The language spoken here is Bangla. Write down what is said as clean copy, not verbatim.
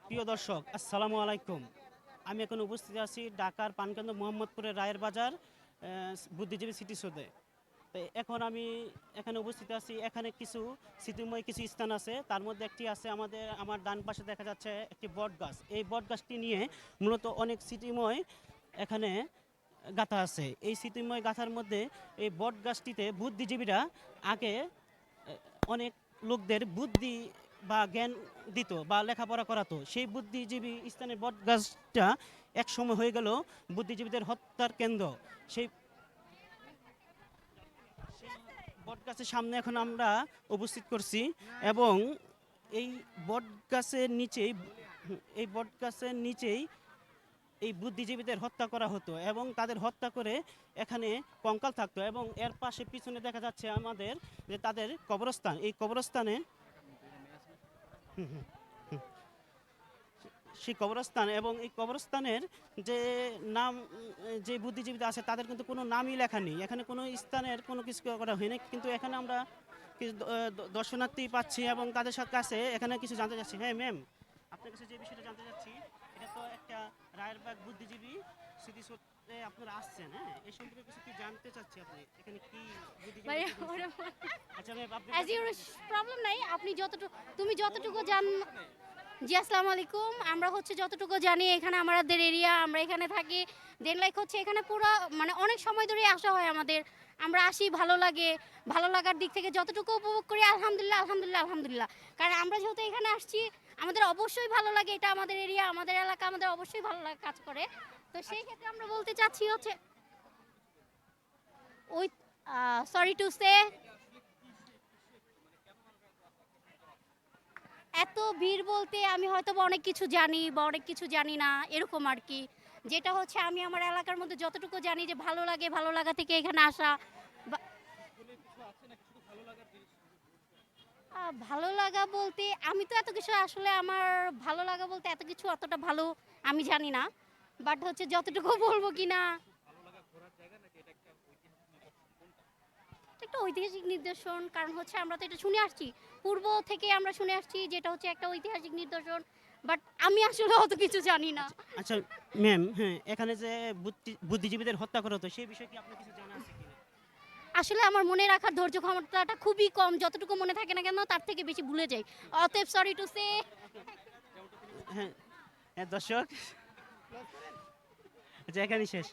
প্রিয় দর্শক, আসসালামু আলাইকুম। আমি এখন উপস্থিত আছি ঢাকার পানকেন্দ্র মোহাম্মদপুরের রায়ের বাজার বুদ্ধিজীবী স্মৃতিসৌধে। তো এখন আমি এখানে উপস্থিত আছি। এখানে কিছু স্মৃতিময় কিছু স্থান আছে। তার মধ্যে একটি আছে আমার ডান পাশে দেখা যাচ্ছে একটি বট গাছ। এই বট গাছটি নিয়ে মূলত অনেক স্মৃতিময় এখানে গাথা আছে। এই স্মৃতিময় গাথার মধ্যে এই বট গাছটিতে বুদ্ধিজীবীরা আগে অনেক লোকদের বুদ্ধি বা জ্ঞান দিত বা লেখাপড়া করাতো। সেই বুদ্ধিজীবী স্থানের বট গাছটা এক সময় হয়ে গেল বুদ্ধিজীবীদের হত্যার কেন্দ্র। সেই বট গাছের সামনে এখন আমরা উপস্থিত করছি এবং এই বট গাছের নিচেই এই বট গাছের নিচেই এই বুদ্ধিজীবীদের হত্যা করা হতো এবং তাদের হত্যা করে এখানে কঙ্কাল থাকতো এবং এর পাশে পিছনে দেখা যাচ্ছে আমাদের যে তাদের কবরস্থান। এই কবরস্থানে সেই কবরস্থান এবং এই কবরস্থানের যে নাম যে বুদ্ধিজীবীরা আছে তাদের কিন্তু কোনো নামই লেখা নেই। এখানে কোনো স্থানের কোনো কিছু করা হয়নি, কিন্তু এখানে আমরা কিছু দর্শনার্থী পাচ্ছি এবং তাদের কাছে এখানে কিছু জানতে চাচ্ছি। হ্যাঁ ম্যাম, আপনার কাছে যে বিষয়টা জানতে চাচ্ছি, এটা তো একটা রায়েরবাগ বুদ্ধিজীবী স্মৃতিসৌধে আপনারা আসছেন, হ্যাঁ, এই সম্পর্কে কিছু কি জানতে চাচ্ছি। আপনি এখানে কি বুদ্ধিজীবী ভাইয়া কি করছেন? ওরা আচ্ছা ম্যাম, আপনার অ্যাজ কাছে ইউর প্রবলেম নাই। আপনি তুমি যতটুকু জান। জি, আসসালামু আলাইকুম। আমরা হচ্ছে যতটুকু জানি এখানে আমাদের এরিয়া, আমরা এখানে থাকি। দেন লাইক হচ্ছে এখানে পুরো মানে অনেক সময় ধরে আসা হয় আমাদের। আমরা আসি, ভালো লাগে। ভালো লাগার দিক থেকে যতটুকু উপভোগ করি আলহামদুলিল্লাহ, আলহামদুলিল্লাহ, আলহামদুলিল্লাহ। কারণ আমরা যেহেতু এখানে আসছি, আমাদের অবশ্যই ভালো লাগে। এটা আমাদের এরিয়া, আমাদের এলাকা, আমাদের অবশ্যই ভালো লাগা কাজ করে। তো সেই ক্ষেত্রে আমরা বলতে চাচ্ছি হচ্ছে ওই সরি টু সে, এত ভিড় বলতে আমি হয়তো বা অনেক কিছু জানি বা অনেক কিছু জানি না এরকম আর কি। যেটা হচ্ছে আমি আমার এলাকার মধ্যে যতটুকু জানি যে ভালো লাগে, ভালো লাগা থেকে এখানে আসা। ভালো লাগা বলতে আমি তো এত কিছু আসলে আমার ভালো লাগা বলতে এত কিছু অতটা ভালো আমি জানি না। বাট হচ্ছে যতটুকু বলবো কিনা, একটা ঐতিহাসিক নিদর্শন। কারণ হচ্ছে আমরা তো এটা শুনে আসছি, পূর্ব থেকে আমরা শুনে আসছি যেটা হচ্ছে একটা ঐতিহাসিক নিদর্শন। বাট আমি আসলে অত কিছু জানি না। আচ্ছা আচ্ছা ম্যাম, হ্যাঁ, এখানে যে বুদ্ধিজীবীদের হত্যা করা হতো সেই বিষয়ে কি আপনার কিছু জানা আছে কিনা? আসলে আমার মনে রাখার ধৈর্য ক্ষমতাটা খুবই কম। যতটুকু মনে থাকে না কেন তার থেকে বেশি ভুলে যাই। অতএব সরি টু সে। হ্যাঁ, হ্যাঁ দর্শক, আচ্ছা এখানেই শেষ।